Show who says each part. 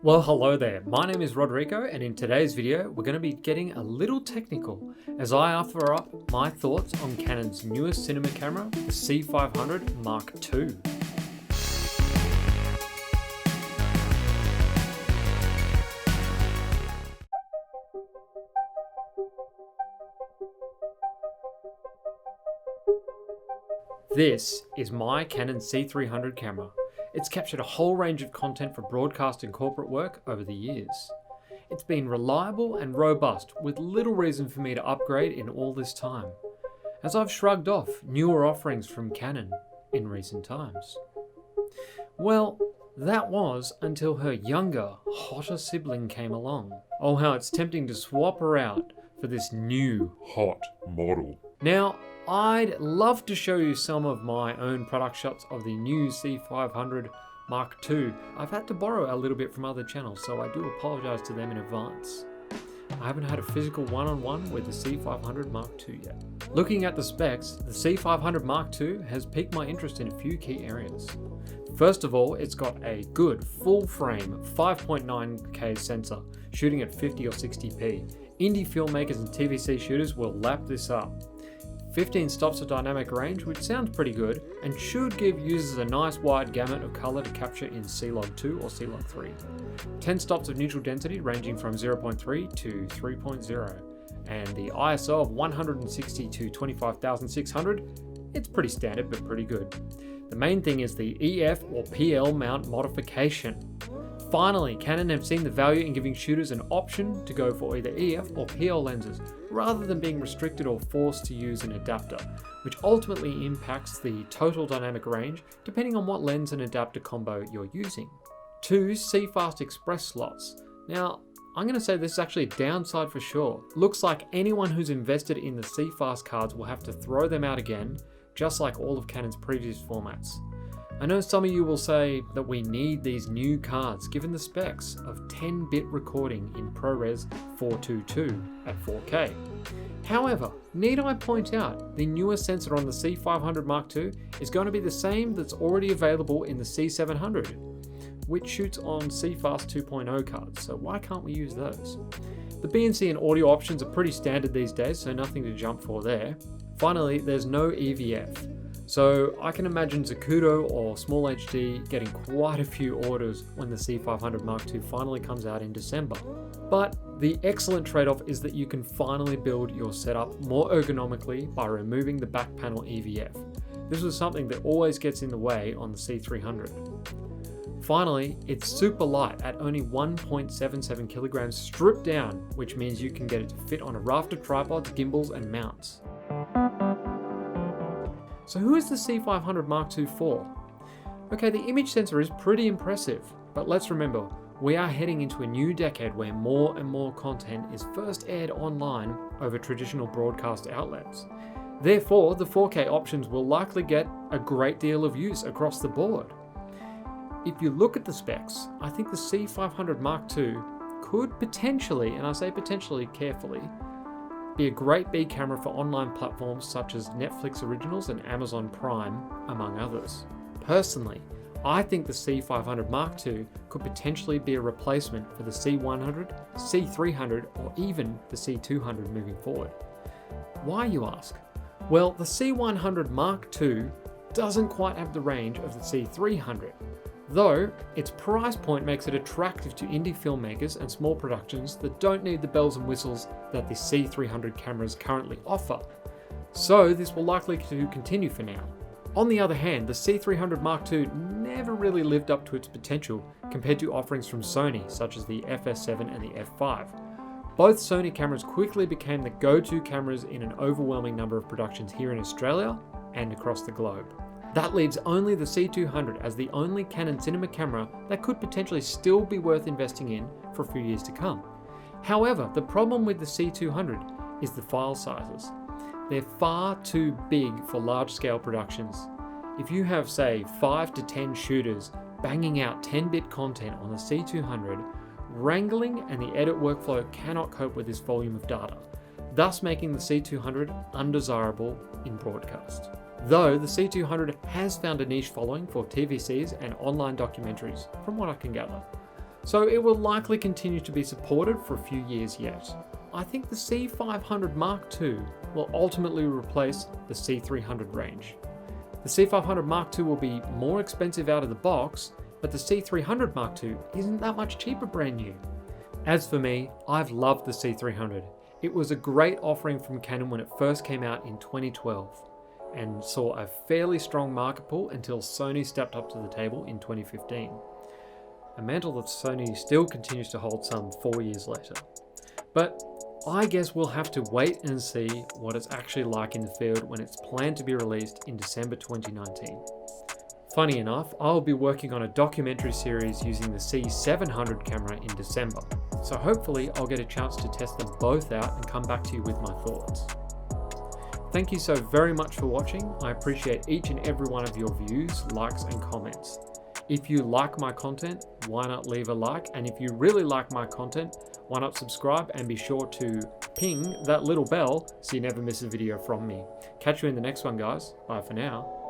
Speaker 1: Well, hello there. My name is Rodrrico, and in today's video, we're going to be getting a little technical as I offer up my thoughts on Canon's newest cinema camera, the C500 Mark II. This is my Canon C500 camera. It's captured a whole range of content for broadcast and corporate work over the years. It's been reliable and robust, with little reason for me to upgrade in all this time, as I've shrugged off newer offerings from Canon in recent times. Well, that was until her younger, hotter sibling came along. Oh, how it's tempting to swap her out for this new,
Speaker 2: hot model.
Speaker 1: Now, I'd love to show you some of my own product shots of the new C500 Mark II. I've had to borrow a little bit from other channels, so I do apologize to them in advance. I haven't had a physical one-on-one with the C500 Mark II yet. Looking at the specs, the C500 Mark II has piqued my interest in a few key areas. First of all, it's got a good full-frame 5.9K sensor, shooting at 50 or 60p. Indie filmmakers and TVC shooters will lap this up. 15 stops of dynamic range, which sounds pretty good, and should give users a nice wide gamut of colour to capture in C-Log 2 or C-Log 3. 10 stops of neutral density ranging from 0.3 to 3.0, and the ISO of 160 to 25,600, it's pretty standard but pretty good. The main thing is the EF or PL mount modification. Finally, Canon have seen the value in giving shooters an option to go for either EF or PL lenses, rather than being restricted or forced to use an adapter, which ultimately impacts the total dynamic range depending on what lens and adapter combo you're using. 2 CFast Express slots. Now, I'm going to say this is actually a downside for sure. Looks like anyone who's invested in the CFast cards will have to throw them out again, just like all of Canon's previous formats. I know some of you will say that we need these new cards given the specs of 10-bit recording in ProRes 422 at 4K. However, need I point out, the newer sensor on the C500 Mark II is going to be the same that's already available in the C700, which shoots on CFast 2.0 cards, so why can't we use those? The BNC and audio options are pretty standard these days, so nothing to jump for there. Finally, there's no EVF. So I can imagine Zacuto or Small HD getting quite a few orders when the C500 Mark II finally comes out in December. But the excellent trade-off is that you can finally build your setup more ergonomically by removing the back panel EVF. This was something that always gets in the way on the C300. Finally, it's super light at only 1.77 kilograms stripped down, which means you can get it to fit on a raft of tripods, gimbals, and mounts. So who is the C500 Mark II for? Okay, the image sensor is pretty impressive, but let's remember, we are heading into a new decade where more and more content is first aired online over traditional broadcast outlets. Therefore, the 4K options will likely get a great deal of use across the board. If you look at the specs, I think the C500 Mark II could potentially, and I say potentially carefully, be a great B camera for online platforms such as Netflix Originals and Amazon Prime, among others. Personally, I think the C500 Mark II could potentially be a replacement for the C100, C300, or even the C200 moving forward. Why, you ask? Well, the C100 Mark II doesn't quite have the range of the C300, though its price point makes it attractive to indie filmmakers and small productions that don't need the bells and whistles that the C300 cameras currently offer. So this will likely to continue for now. On the other hand, the C300 Mark II never really lived up to its potential compared to offerings from Sony, such as the FS7 and the F5. Both Sony cameras quickly became the go-to cameras in an overwhelming number of productions here in Australia and across the globe. That leaves only the C200 as the only Canon cinema camera that could potentially still be worth investing in for a few years to come. However, the problem with the C200 is the file sizes. They're far too big for large-scale productions. If you have, say, 5 to 10 shooters banging out 10-bit content on the C200, wrangling and the edit workflow cannot cope with this volume of data, thus making the C200 undesirable in broadcast. Though the C200 has found a niche following for TVCs and online documentaries, from what I can gather. so it will likely continue to be supported for a few years yet. I think the C500 Mark II will ultimately replace the C300 range. The C500 Mark II will be more expensive out of the box, but the C300 Mark II isn't that much cheaper brand new. As for me, I've loved the C300. It was a great offering from Canon when it first came out in 2012 and saw a fairly strong market pull until Sony stepped up to the table in 2015. A mantle that Sony still continues to hold some 4 years later. But I guess we'll have to wait and see what it's actually like in the field when it's planned to be released in December 2019. Funny enough, I'll be working on a documentary series using the C700 camera in December, so hopefully I'll get a chance to test them both out and come back to you with my thoughts. Thank you so very much for watching. I appreciate each and every one of your views, likes and comments. If you like my content, why not leave a like? And if you really like my content, why not subscribe and be sure to ping that little bell so you never miss a video from me. Catch you in the next one, guys. Bye for now.